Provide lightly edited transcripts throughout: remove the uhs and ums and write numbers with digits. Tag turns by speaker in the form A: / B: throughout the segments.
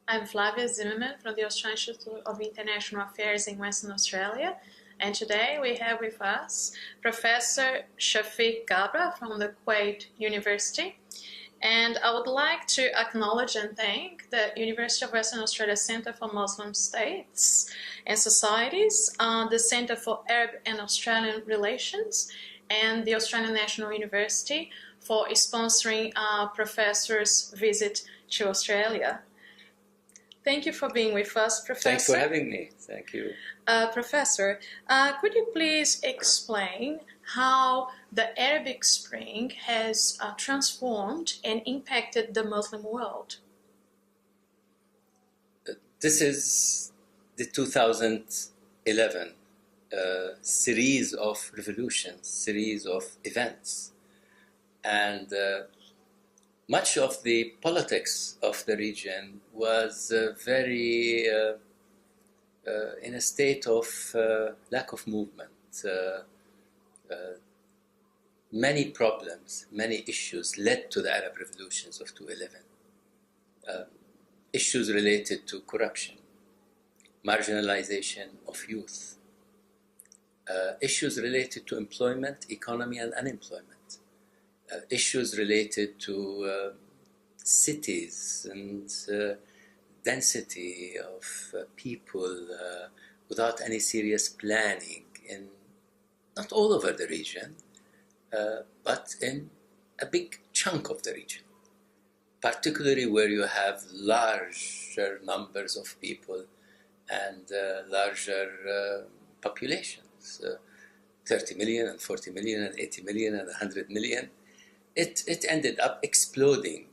A: I'm Flavia Zimmerman from the Australian Institute of International Affairs in Western Australia, and today we have with us Professor Shafiq Gabra from the Kuwait University. And I would like to acknowledge and thank the University of Western Australia Centre for Muslim States and Societies, the Centre for Arab and Australian Relations, and the Australian National University for sponsoring Professor's visit to Australia. Thank you for being with us, Professor.
B: Thanks for having me. Thank you.
A: Professor, could you please explain how the Arabic Spring has transformed and impacted the Muslim world?
B: This is the 2011 series of revolutions, series of events. And much of the politics of the region was very in a state of lack of movement. Many problems, many issues led to the Arab revolutions of 2011. Issues related to corruption, marginalization of youth, issues related to employment, economy and unemployment. Issues related to cities and density of people without any serious planning in not all over the region, but in a big chunk of the region, particularly where you have larger numbers of people and larger populations, 30 million and 40 million and 80 million and 100 million. It ended up exploding.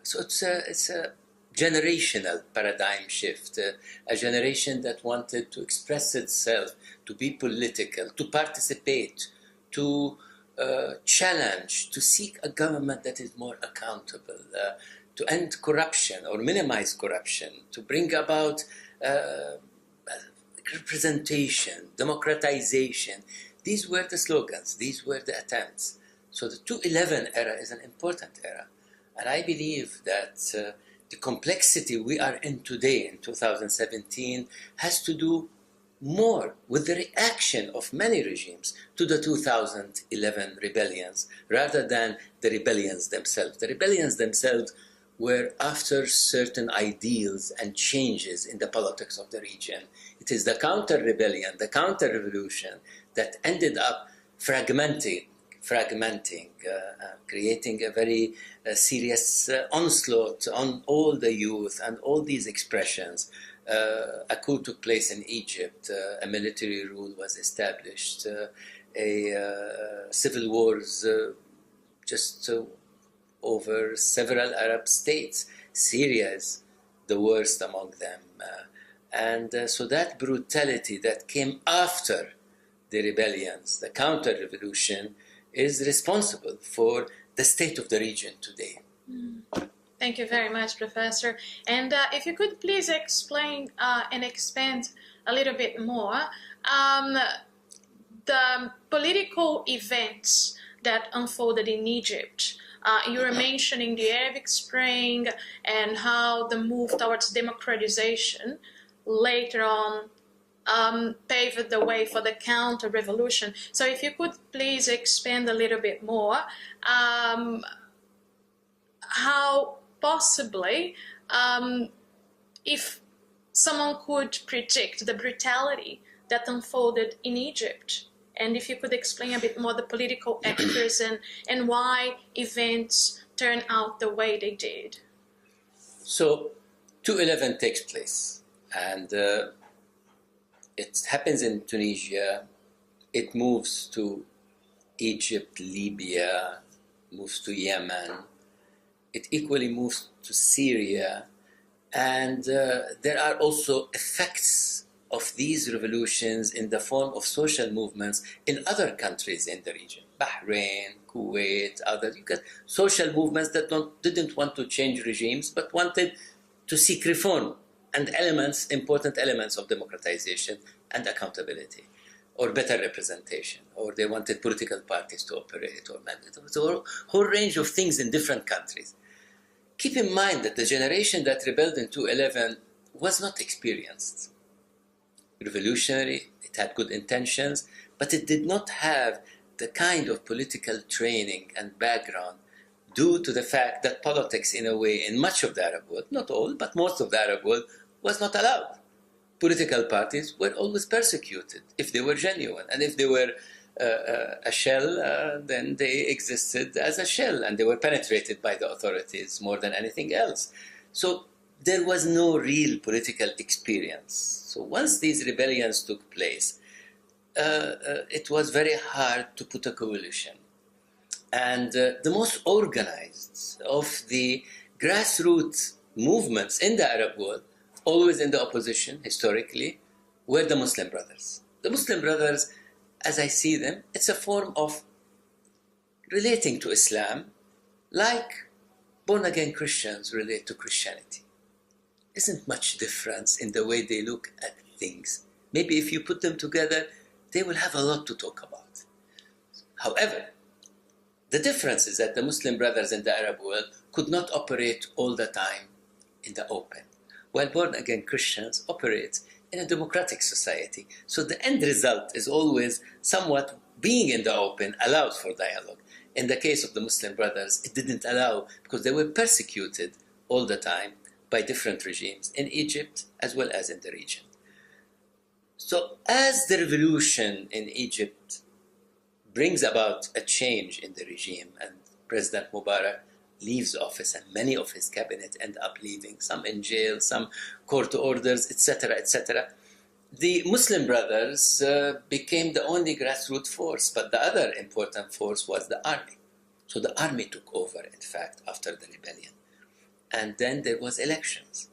B: So it's a generational paradigm shift, a generation that wanted to express itself, to be political, to participate, to challenge, to seek a government that is more accountable, to end corruption or minimize corruption, to bring about representation, democratization. These were the slogans, these were the attempts. So the 2011 era is an important era. And I believe that the complexity we are in today, in 2017, has to do more with the reaction of many regimes to the 2011 rebellions, rather than the rebellions themselves. The rebellions themselves were after certain ideals and changes in the politics of the region. It is the counter-rebellion, the counter-revolution that ended up fragmenting, creating a very serious onslaught on all the youth and all these expressions. A coup took place in Egypt, a military rule was established, civil wars just over several Arab states. Syria is the worst among them. So that brutality that came after the rebellions, the counter-revolution, is responsible for the state of the region today.
A: Thank you very much, Professor. And if you could please explain and expand a little bit more the political events that unfolded in Egypt. You were mentioning the Arabic Spring and how the move towards democratization later on paved the way for the counter-revolution. So if you could please expand a little bit more, how possibly, if someone could predict the brutality that unfolded in Egypt, and if you could explain a bit more the political actors and why events turned out the way they did.
B: So 2011 takes place, and it happens in Tunisia, it moves to Egypt, Libya, moves to Yemen, it equally moves to Syria, and there are also effects of these revolutions in the form of social movements in other countries in the region, Bahrain, Kuwait, others. You got social movements that didn't want to change regimes, but wanted to seek reform and important elements of democratization and accountability, or better representation, or they wanted political parties to operate, or mandate. So a whole range of things in different countries. keep in mind that the generation that rebelled in 2011 was not experienced. Revolutionary, it had good intentions, but it did not have the kind of political training and background due to the fact that politics, in a way, in much of the Arab world, not all, but most of the Arab world, was not allowed. Political parties were always persecuted if they were genuine, and if they were a shell, then they existed as a shell, and they were penetrated by the authorities more than anything else. So there was no real political experience. So once these rebellions took place, it was very hard to put a coalition. And the most organized of the grassroots movements in the Arab world, always in the opposition historically, were the Muslim Brothers. The Muslim Brothers, as I see them, it's a form of relating to Islam like born-again Christians relate to Christianity. Isn't much difference in the way they look at things. Maybe if you put them together, they will have a lot to talk about. However, the difference is that the Muslim Brothers in the Arab world could not operate all the time in the open, while born-again Christians operate in a democratic society. So the end result is always somewhat being in the open allows for dialogue. In the case of the Muslim Brothers, it didn't allow because they were persecuted all the time by different regimes in Egypt as well as in the region. So as the revolution in Egypt brings about a change in the regime and President Mubarak leaves office and many of his cabinet end up leaving, some in jail, some court orders, etc., etc., the Muslim Brothers became the only grassroots force, but the other important force was the army. So the army took over, in fact, after the rebellion. And then there was elections.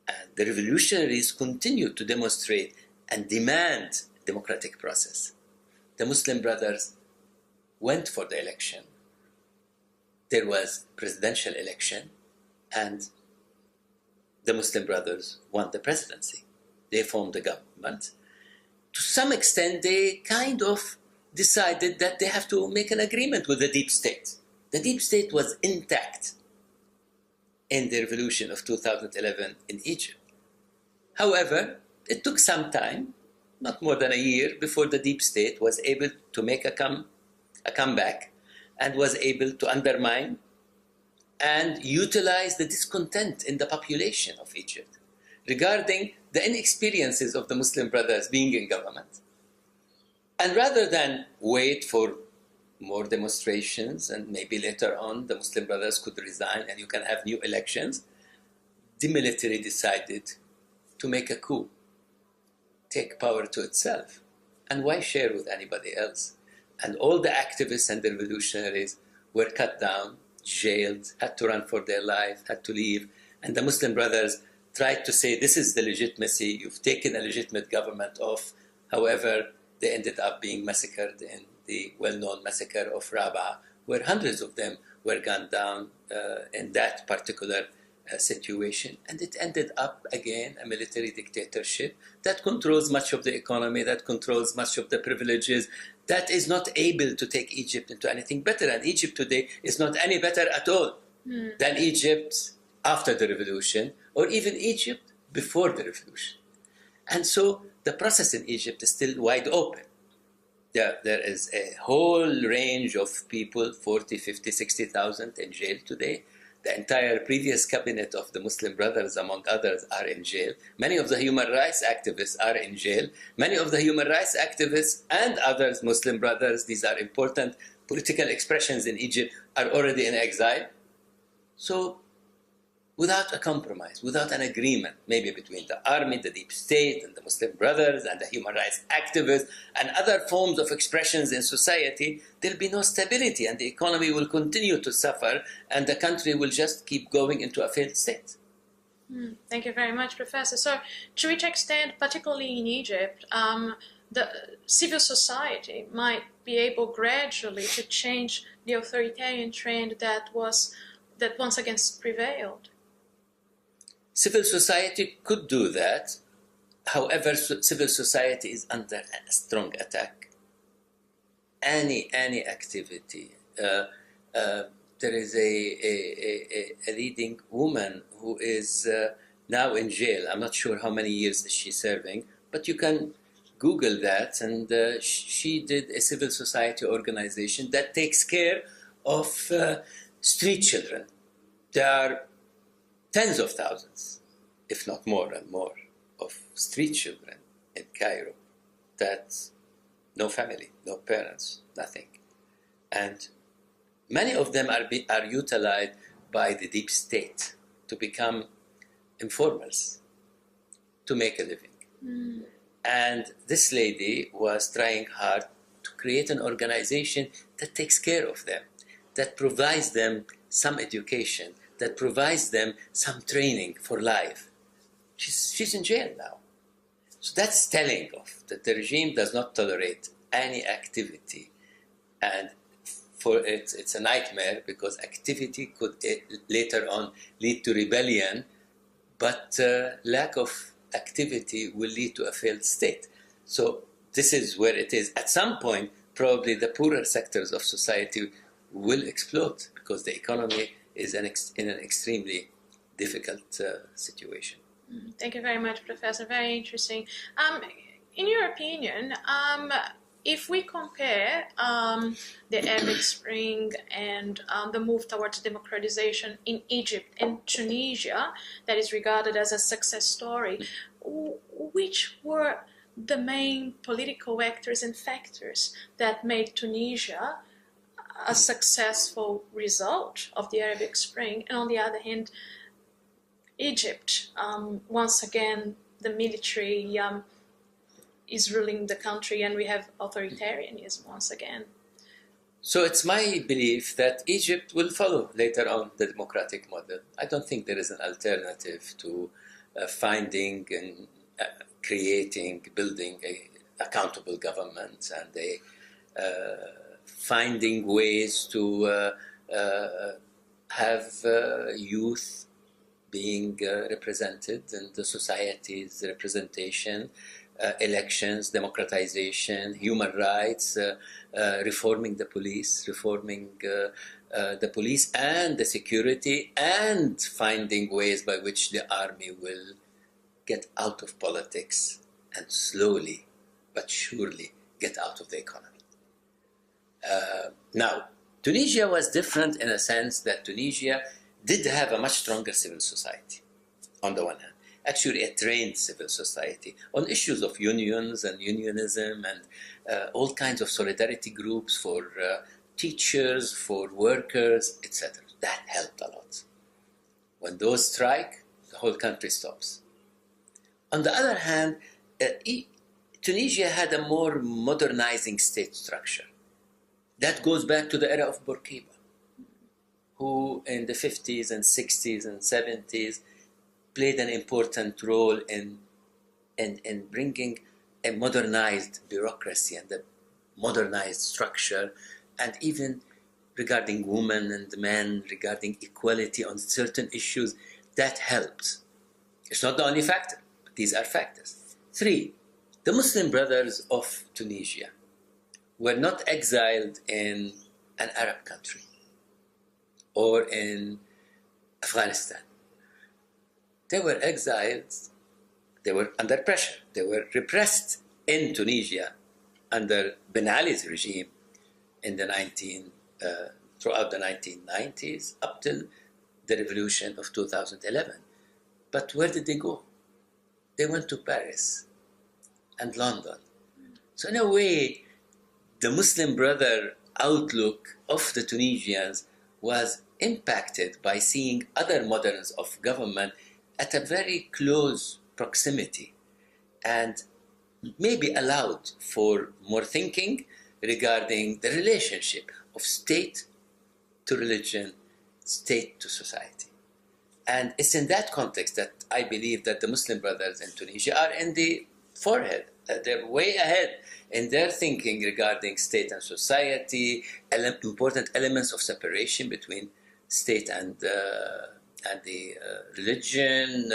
B: And the revolutionaries continued to demonstrate and demand democratic process. The Muslim Brothers went for the election. There was presidential election, and the Muslim Brothers won the presidency. They formed the government. To some extent, they kind of decided that they have to make an agreement with the deep state. The deep state was intact in the revolution of 2011 in Egypt. However, it took some time, not more than a year, before the deep state was able to make a comeback and was able to undermine and utilize the discontent in the population of Egypt regarding the inexperiences of the Muslim Brothers being in government. And rather than wait for more demonstrations and maybe later on the Muslim Brothers could resign and you can have new elections, the military decided to make a coup, take power to itself. And why share with anybody else? And all the activists and the revolutionaries were cut down, jailed, had to run for their life, had to leave. And the Muslim Brothers tried to say, this is the legitimacy, you've taken a legitimate government off. However, they ended up being massacred in the well-known massacre of Rabaa, where hundreds of them were gunned down in that particular situation. And it ended up, again, a military dictatorship that controls much of the economy, that controls much of the privileges, that is not able to take Egypt into anything better. And Egypt today is not any better at all than Egypt after the revolution, or even Egypt before the revolution. And so the process in Egypt is still wide open. There is a whole range of people, 40, 50, 60,000 in jail today. The entire previous cabinet of the Muslim Brothers, among others, are in jail. Many of the human rights activists are in jail. Many of the human rights activists and others, Muslim Brothers, these are important political expressions in Egypt, are already in exile. So without a compromise, without an agreement, maybe between the army, the deep state, and the Muslim Brothers, and the human rights activists, and other forms of expressions in society, there'll be no stability, and the economy will continue to suffer, and the country will just keep going into a failed state.
A: Thank you very much, Professor. So, to which extent, particularly in Egypt, the civil society might be able gradually to change the authoritarian trend that once again prevailed?
B: Civil society could do that. However, civil society is under a strong attack. Any activity there is a leading woman who is now in jail. I'm not sure how many years is she serving, but you can Google that, and she did a civil society organization that takes care of street children. There are tens of thousands, if not more and more, of street children in Cairo that no family, no parents, nothing. And many of them are utilized by the deep state to become informers, to make a living. Mm. And this lady was trying hard to create an organization that takes care of them, that provides them some education, that provides them some training for life. She's in jail now. So that's telling of that the regime does not tolerate any activity. And for it, it's a nightmare because activity could later on lead to rebellion, but lack of activity will lead to a failed state. So this is where it is. At some point, probably the poorer sectors of society will explode because the economy is in an extremely difficult situation.
A: Thank you very much, Professor. Very interesting. In your opinion, if we compare the Arab Spring and the move towards democratization in Egypt and Tunisia, that is regarded as a success story, which were the main political actors and factors that made Tunisia a successful result of the Arabic Spring, and on the other hand, Egypt, once again, the military is ruling the country, and we have authoritarianism once again.
B: So it's my belief that Egypt will follow later on the democratic model. I don't think there is an alternative to finding and creating, building a accountable government and finding ways to have youth being represented in the society's representation, elections, democratization, human rights, reforming the police and the security, and finding ways by which the army will get out of politics and slowly but surely get out of the economy. Now, Tunisia was different in a sense that Tunisia did have a much stronger civil society, on the one hand. Actually, a trained civil society on issues of unions and unionism and all kinds of solidarity groups for teachers, for workers, etc. That helped a lot. When those strike, the whole country stops. On the other hand, Tunisia had a more modernizing state structure. That goes back to the era of Bourguiba, who in the 50s and 60s and 70s played an important role in bringing a modernized bureaucracy and a modernized structure, and even regarding women and men, regarding equality on certain issues, that helped. It's not the only factor, but these are factors. 3, the Muslim Brothers of Tunisia were not exiled in an Arab country or in Afghanistan. They were exiled, they were under pressure, they were repressed in Tunisia under Ben Ali's regime in throughout the 1990s up till the revolution of 2011. But where did they go? They went to Paris and London. So in a way, the Muslim Brother outlook of the Tunisians was impacted by seeing other models of government at a very close proximity, and maybe allowed for more thinking regarding the relationship of state to religion, state to society. And it's in that context that I believe that the Muslim Brothers in Tunisia are in the forehead. They're way ahead in their thinking regarding state and society, important elements of separation between state and the religion,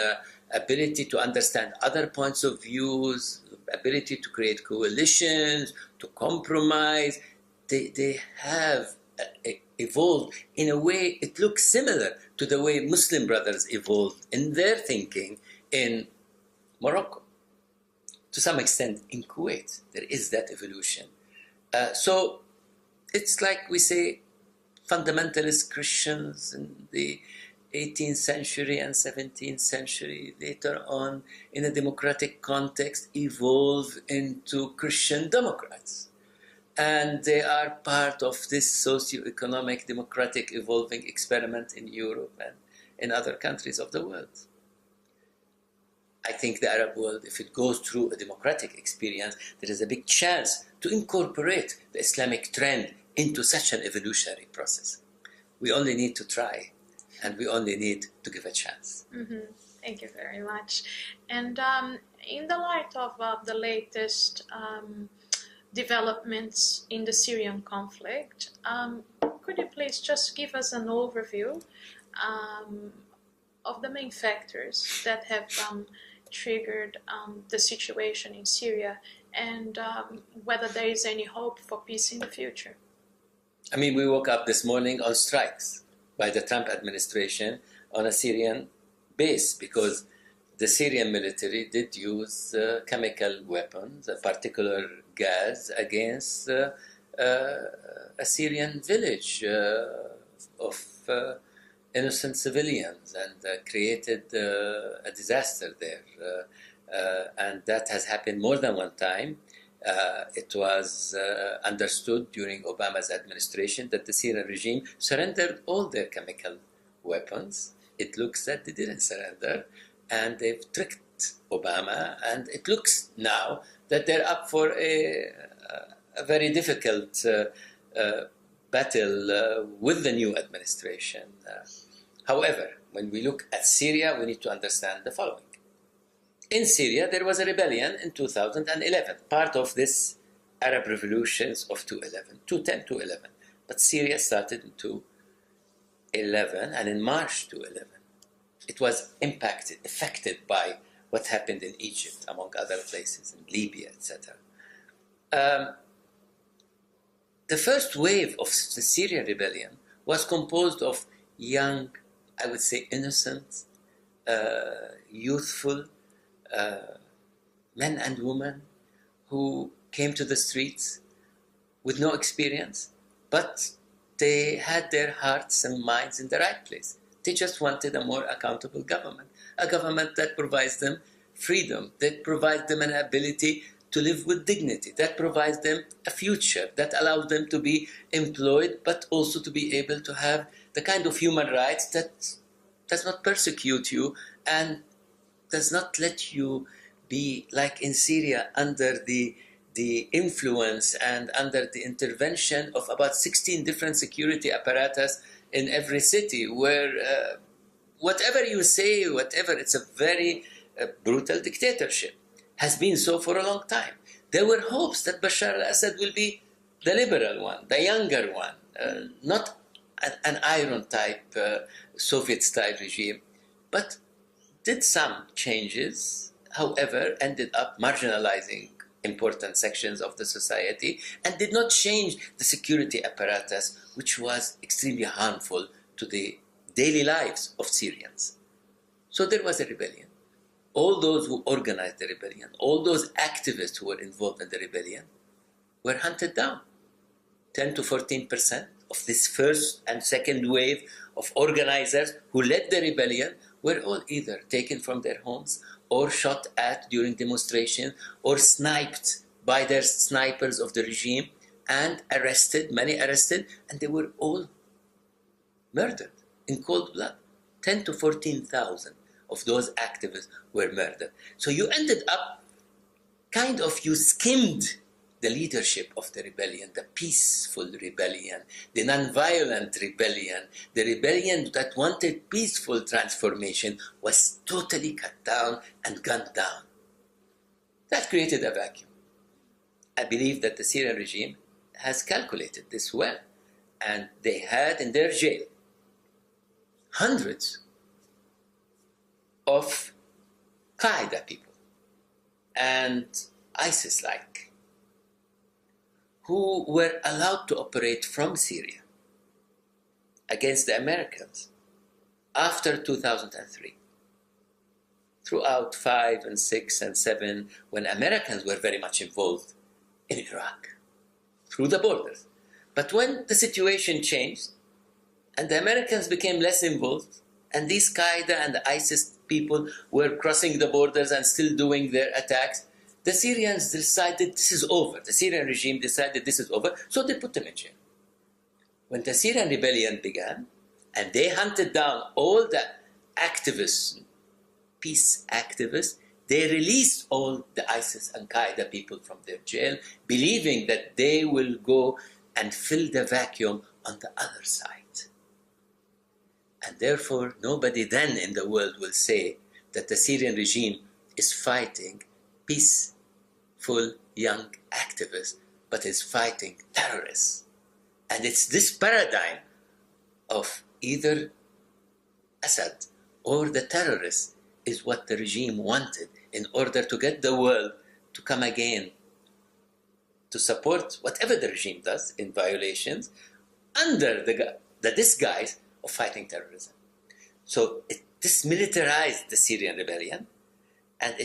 B: ability to understand other points of views, ability to create coalitions, to compromise. They have a evolved in a way it looks similar to the way Muslim brothers evolved in their thinking in Morocco. To some extent in Kuwait, there is that evolution. So it's like we say fundamentalist Christians in the 18th century and 17th century, later on in a democratic context, evolve into Christian Democrats. And they are part of this socio-economic democratic evolving experiment in Europe and in other countries of the world. I think the Arab world, if it goes through a democratic experience, there is a big chance to incorporate the Islamic trend into such an evolutionary process. We only need to try, and we only need to give a chance.
A: Mm-hmm. Thank you very much. And in the light of the latest developments in the Syrian conflict, could you please just give us an overview of the main factors that have triggered the situation in Syria, and whether there is any hope for peace in the future?
B: I mean, we woke up this morning on strikes by the Trump administration on a Syrian base because the Syrian military did use chemical weapons, a particular gas, against a Syrian village of innocent civilians, and created a disaster there. And that has happened more than one time. It was understood during Obama's administration that the Syrian regime surrendered all their chemical weapons. It looks that they didn't surrender, and they've tricked Obama, and it looks now that they're up for a very difficult battle with the new administration. However, when we look at Syria, we need to understand the following. In Syria, there was a rebellion in 2011, part of this Arab revolutions of 2010 to 11. But Syria started in 2011, and in March 2011, it was affected by what happened in Egypt, among other places, in Libya, etc. The first wave of the Syrian rebellion was composed of young, I would say innocent, youthful men and women who came to the streets with no experience, but they had their hearts and minds in the right place. They just wanted a more accountable government, a government that provides them freedom, that provides them an ability to live with dignity, that provides them a future, that allows them to be employed, but also to be able to have the kind of human rights that does not persecute you and does not let you be, like in Syria, under the influence and under the intervention of about 16 different security apparatus in every city, where whatever you say, it's a very brutal dictatorship. Has been so for a long time. There were hopes that Bashar al-Assad will be the liberal one, the younger one, not an iron type, Soviet-style regime, but did some changes, however, ended up marginalizing important sections of the society and did not change the security apparatus, which was extremely harmful to the daily lives of Syrians. So there was a rebellion. All those who organized the rebellion, all those activists who were involved in the rebellion were hunted down. 10 to 14% of this first and second wave of organizers who led the rebellion were all either taken from their homes or shot at during demonstrations or sniped by their snipers of the regime and arrested, many arrested, and they were all murdered in cold blood. 10 to 14,000 of those activists were murdered. So you ended up you skimmed the leadership of the rebellion, the peaceful rebellion, the non-violent rebellion, the rebellion that wanted peaceful transformation was totally cut down and gunned down. That created a vacuum. I believe that the Syrian regime has calculated this well, and they had in their jail hundreds of Qaeda people and ISIS-like who were allowed to operate from Syria against the Americans after 2003. Throughout 5 and 6 and 7, when Americans were very much involved in Iraq, through the borders. But when the situation changed, and the Americans became less involved, and these Qaeda and the ISIS people were crossing the borders and still doing their attacks, the Syrians decided this is over. The Syrian regime decided this is over, so they put them in jail. When the Syrian rebellion began, and they hunted down all the activists, peace activists, they released all the ISIS and Qaeda people from their jail, believing that they will go and fill the vacuum on the other side. And therefore, nobody then in the world will say that the Syrian regime is fighting peaceful young activists, but is fighting terrorists. And it's this paradigm of either Assad or the terrorists is what the regime wanted in order to get the world to come again to support whatever the regime does in violations under the disguise of fighting terrorism. So this militarized the Syrian rebellion, and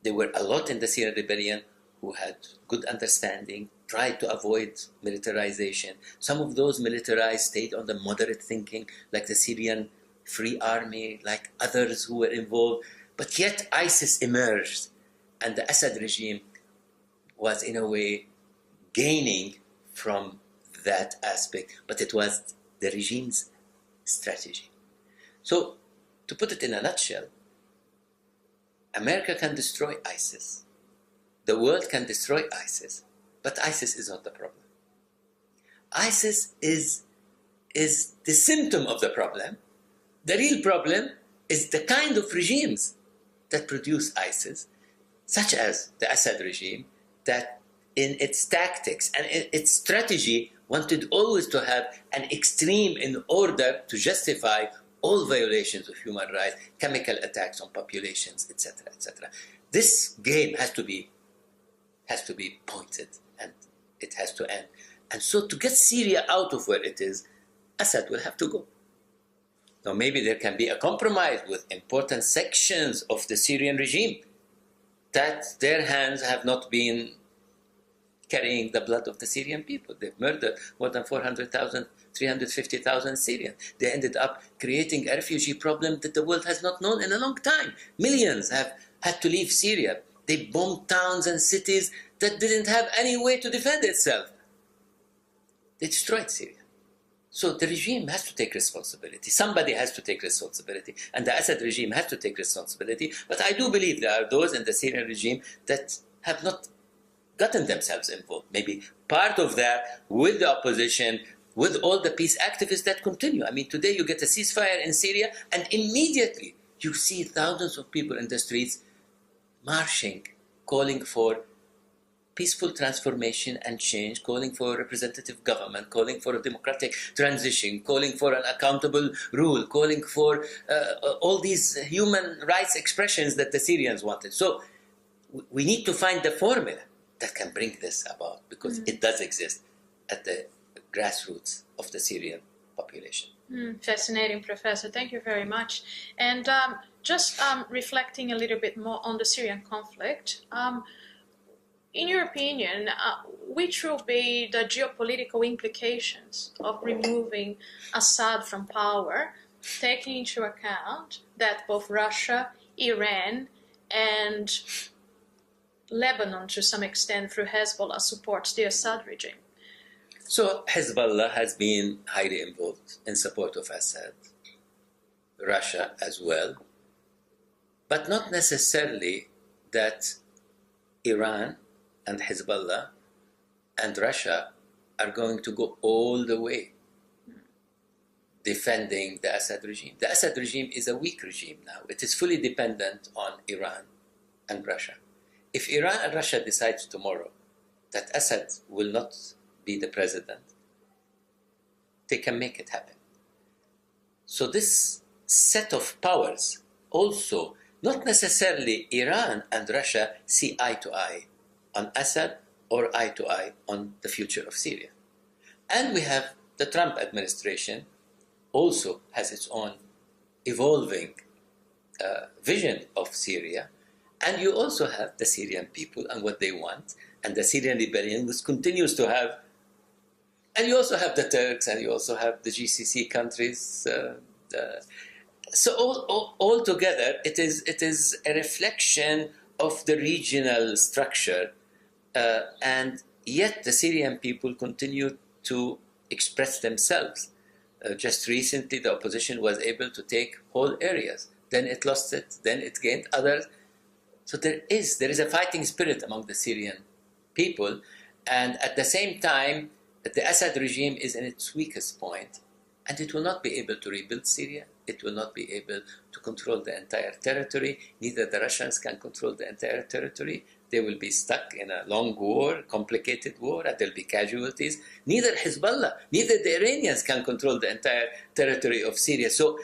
B: there were a lot in the Syrian rebellion who had good understanding, tried to avoid militarization. Some of those militarized stayed on the moderate thinking, like the Syrian Free Army, like others who were involved. But yet ISIS emerged, and the Assad regime was in a way gaining from that aspect, but it was the regime's strategy. So, to put it in a nutshell, America can destroy ISIS. The world can destroy ISIS, but ISIS is not the problem. ISIS is the symptom of the problem. The real problem is the kind of regimes that produce ISIS, such as the Assad regime, that in its tactics and in its strategy wanted always to have an extreme in order to justify all violations of human rights, chemical attacks on populations, etc., etc. This game has to be pointed, and it has to end. And so to get Syria out of where it is, Assad will have to go. Now maybe there can be a compromise with important sections of the Syrian regime that their hands have not been carrying the blood of the Syrian people. They've murdered more than 400,000, 350,000 Syrians. They ended up creating a refugee problem that the world has not known in a long time. Millions have had to leave Syria. They bombed towns and cities that didn't have any way to defend itself. They destroyed Syria. So the regime has to take responsibility. Somebody has to take responsibility. And the Assad regime has to take responsibility. But I do believe there are those in the Syrian regime that have not gotten themselves involved. Maybe part of that with the opposition, with all the peace activists that continue. I mean, today you get a ceasefire in Syria and immediately you see thousands of people in the streets marching, calling for peaceful transformation and change, calling for representative government, calling for a democratic transition, calling for an accountable rule, calling for all these human rights expressions that the Syrians wanted. So we need to find the formula that can bring this about, because it does exist at the grassroots of the Syrian population.
A: Fascinating, Professor. Thank you very much. And just reflecting a little bit more on the Syrian conflict, in your opinion, which will be the geopolitical implications of removing Assad from power, taking into account that both Russia, Iran, and Lebanon, to some extent through Hezbollah, supports the Assad regime?
B: So Hezbollah has been highly involved in support of Assad, Russia as well, but not necessarily that Iran and Hezbollah and Russia are going to go all the way defending the Assad regime. The Assad regime is a weak regime now. It is fully dependent on Iran and Russia. If Iran and Russia decide tomorrow that Assad will not be the president, they can make it happen. So this set of powers also, not necessarily Iran and Russia see eye to eye on Assad or eye to eye on the future of Syria. And we have the Trump administration also has its own evolving vision of Syria. And you also have the Syrian people and what they want, and the Syrian rebellion, which continues to have. And you also have the Turks, and you also have the GCC countries. So all together, it is a reflection of the regional structure, and yet the Syrian people continue to express themselves. Just recently, the opposition was able to take whole areas. Then it lost it. Then it gained others. So there is a fighting spirit among the Syrian people, and at the same time, the Assad regime is in its weakest point, and it will not be able to rebuild Syria. It will not be able to control the entire territory. Neither the Russians can control the entire territory. They will be stuck in a long war, complicated war, and there will be casualties. Neither Hezbollah, neither the Iranians can control the entire territory of Syria. So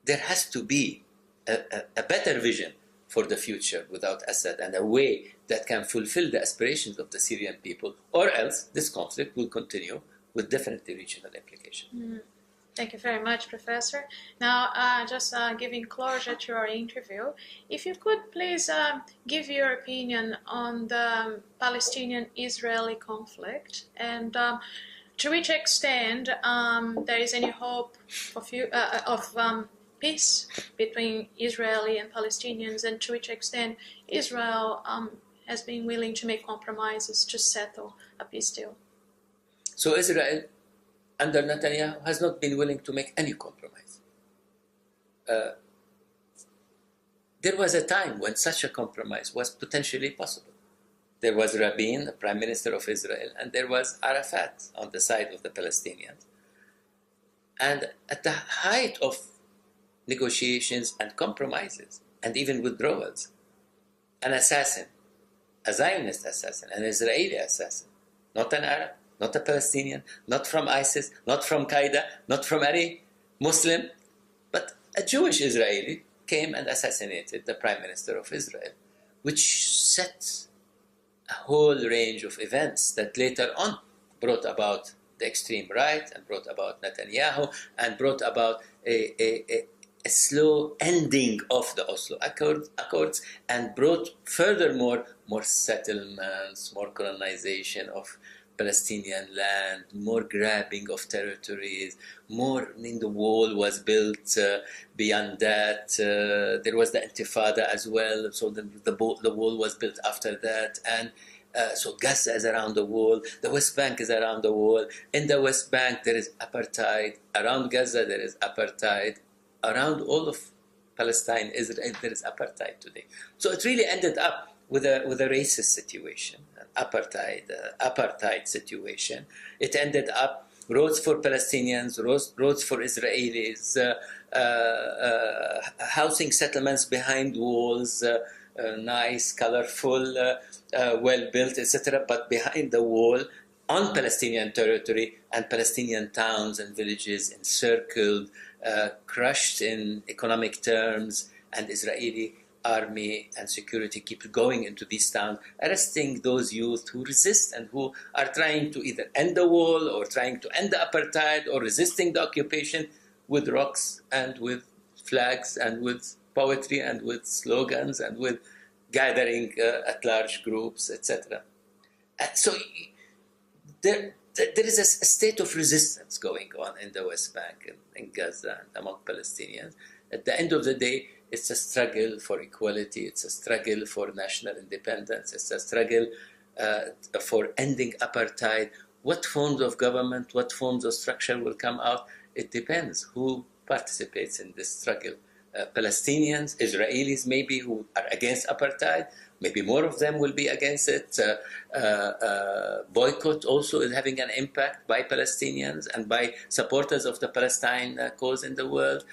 B: there has to be a better vision for the future without Assad, and a way that can fulfill the aspirations of the Syrian people, or else this conflict will continue with definitely regional implications.
A: Thank you very much, Professor. Now, just giving closure to our interview, if you could please give your opinion on the Palestinian-Israeli conflict, and to which extent there is any hope of peace between Israeli and Palestinians, and to which extent Israel has been willing to make compromises to settle a peace deal.
B: So Israel, under Netanyahu, has not been willing to make any compromise. There was a time when such a compromise was potentially possible. There was Rabin, the Prime Minister of Israel, and there was Arafat on the side of the Palestinians. And at the height of negotiations and compromises, and even withdrawals, an assassin, a Zionist assassin, an Israeli assassin, not an Arab, not a Palestinian, not from ISIS, not from Qaeda, not from any Muslim, but a Jewish Israeli came and assassinated the Prime Minister of Israel, which set a whole range of events that later on brought about the extreme right, and brought about Netanyahu, and brought about a slow ending of the Oslo Accords, and brought furthermore more settlements, more colonization of Palestinian land, more grabbing of territories, the wall was built beyond that. There was the Intifada as well, so the wall was built after that, and so Gaza is around the wall, the West Bank is around the wall. In the West Bank there is apartheid, around Gaza there is apartheid, around all of Palestine, Israel, there is apartheid today. So it really ended up with a racist situation, an apartheid situation. It ended up roads for Palestinians, roads for Israelis, housing settlements behind walls, nice, colorful, well-built, etc., but behind the wall, on Palestinian territory, and Palestinian towns and villages encircled, crushed in economic terms, and Israeli army and security keep going into these towns, arresting those youth who resist and who are trying to either end the wall or trying to end the apartheid or resisting the occupation, with rocks and with flags and with poetry and with slogans and with gathering at large groups, etc. So there is a state of resistance going on in the West Bank and in Gaza and among Palestinians. At the end of the day, it's a struggle for equality, it's a struggle for national independence, it's a struggle for ending apartheid. What forms of government, what forms of structure will come out, it depends who participates in this struggle. Palestinians, Israelis maybe, who are against apartheid, maybe more of them will be against it. Boycott also is having an impact by Palestinians and by supporters of the Palestine cause in the world.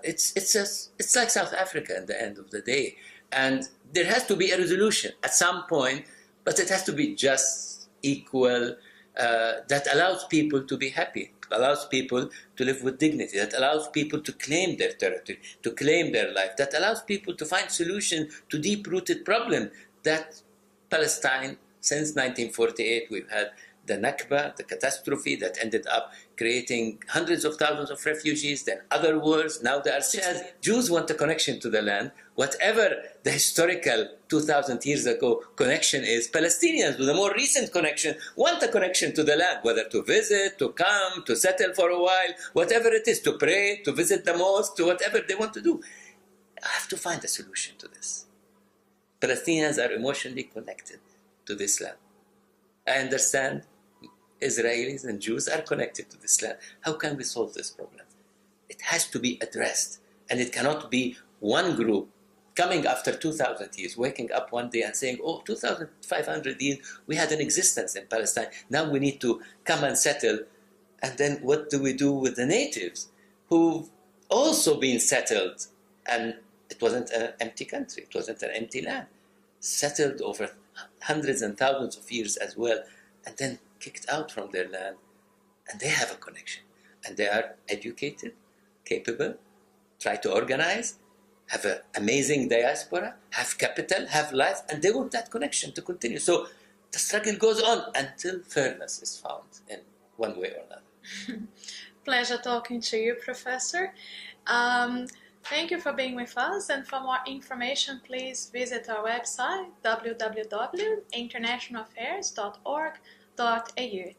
B: It's like South Africa at the end of the day. And there has to be a resolution at some point, but it has to be just, equal, that allows people to be happy, allows people to live with dignity, that allows people to claim their territory, to claim their life, that allows people to find solutions to deep-rooted problems that Palestine, since 1948, we've had the Nakba, the catastrophe that ended up creating hundreds of thousands of refugees, then other wars. Now they are saying Jews want a connection to the land. Whatever the historical 2,000 years ago connection is, Palestinians with a more recent connection want a connection to the land, whether to visit, to come, to settle for a while, whatever it is, to pray, to visit the mosque, to whatever they want to do. I have to find a solution to this. Palestinians are emotionally connected to this land. I understand Israelis and Jews are connected to this land. How can we solve this problem? It has to be addressed. And it cannot be one group coming after 2,000 years, waking up one day and saying, oh, 2,500 years, we had an existence in Palestine. Now we need to come and settle. And then what do we do with the natives who've also been settled? And it wasn't an empty country. It wasn't an empty land. Settled over hundreds and thousands of years as well, and then kicked out from their land. And they have a connection. And they are educated, capable, try to organize, have an amazing diaspora, have capital, have life, and they want that connection to continue. So the struggle goes on until fairness is found in one way or another.
A: Pleasure talking to you, Professor. Thank you for being with us, and for more information, please visit our website, www.internationalaffairs.org.au.